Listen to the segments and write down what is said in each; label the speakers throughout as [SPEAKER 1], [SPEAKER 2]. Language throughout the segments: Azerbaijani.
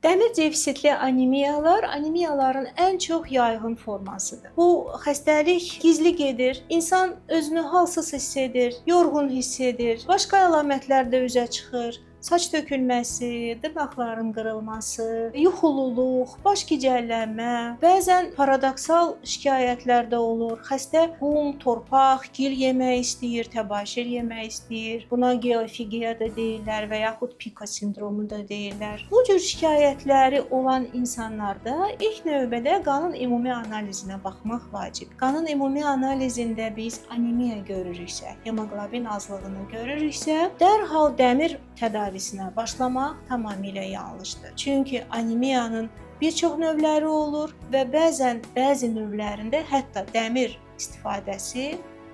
[SPEAKER 1] Dəmir defisitli anemiyaların ən çox yayğın formasıdır. Bu xəstəlik gizli gedir, insan özünü halsız hiss edir, yorğun hiss edir, başqa əlamətlər də üzə çıxır. Saç tökülməsi, dırnaqların qırılması, yuxululuq, baş gicəllənmə, bəzən paradoksal şikayətlər də olur. Xəstə qum, torpaq, gil yemək istəyir, təbaşir yemək istəyir. Buna geofigiya da deyirlər və yaxud pika sindromu da deyirlər. Bu cür şikayətləri olan insanlarda ilk növbədə qanın ümumi analizinə baxmaq vacib. Qanın ümumi analizində biz anemiya görürüksə, hemoqlobin azlığını görürüksə, dərhal dəmir tədavisinə başlamaq tamamilə yanlışdır. Çünki anemiyanın bir çox növləri olur və bəzən bəzi növlərində hətta dəmir istifadəsi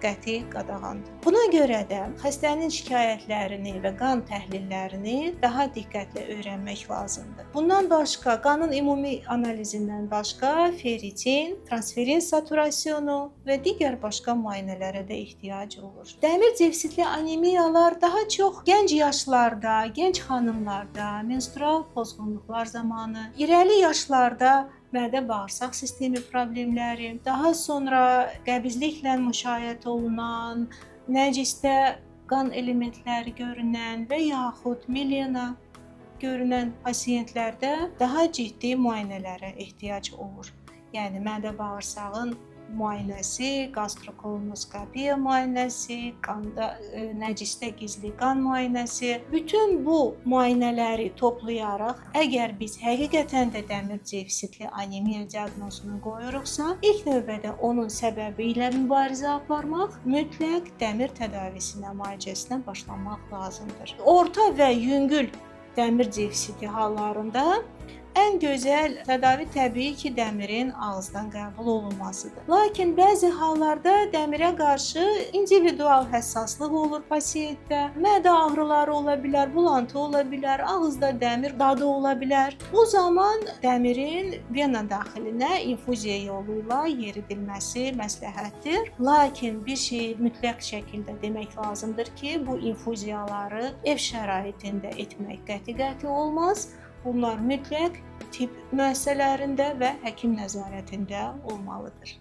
[SPEAKER 1] qəti qadağandır. Buna görə də xəstənin şikayətlərini və qan təhlillərini daha diqqətlə öyrənmək lazımdır. Bundan başqa, qanın ümumi analizindən başqa ferritin, transferin saturasiyonu və digər başqa müayinələrə də ehtiyac olur. Dəmir defisitli anemiyalar daha çox gənc yaşlarda, gənc xanımlarda, menstrual pozğunluqlar zamanı, irəli yaşlarda mədə-bağırsaq sistemi problemləri, daha sonra qəbizliklə müşayiət olunan, nəcisdə qan elementləri görünən və yaxud milena görünən pasiyentlərdə daha ciddi müayinələrə ehtiyac olur. Yəni mədə-bağırsağın müayinəsi, qastrokolonoskopiya müayinəsi, qanda nəcisdə gizli qan müayinəsi. Bütün bu müayinələri toplayaraq, əgər biz həqiqətən də dəmir defisitli anemiya diaqnozunu qoyuruqsa, ilk növbədə onun səbəbi ilə mübarizə aparmaq, mütləq dəmir tədavisinə, müalicəsinə başlamaq lazımdır. Orta və yüngül dəmir defisiti hallarında ən gözəl tədavi təbii ki, dəmirin ağızdan qəbul olunmasıdır. Lakin bəzi hallarda dəmirə qarşı individual həssaslıq olur pasiyentdə. Mədə ağrıları ola bilər, bulantı ola bilər, ağızda dəmir dadı ola bilər. Bu zaman dəmirin vena daxilinə infuziya yolu ilə yeridilməsi məsləhətdir. Lakin bir şeyi mütləq şəkildə demək lazımdır ki, bu infuziyaları ev şəraitində etmək qəti olmaz. Bunlar mütləq tibb müəssisələrində və həkim nəzarətində olmalıdır.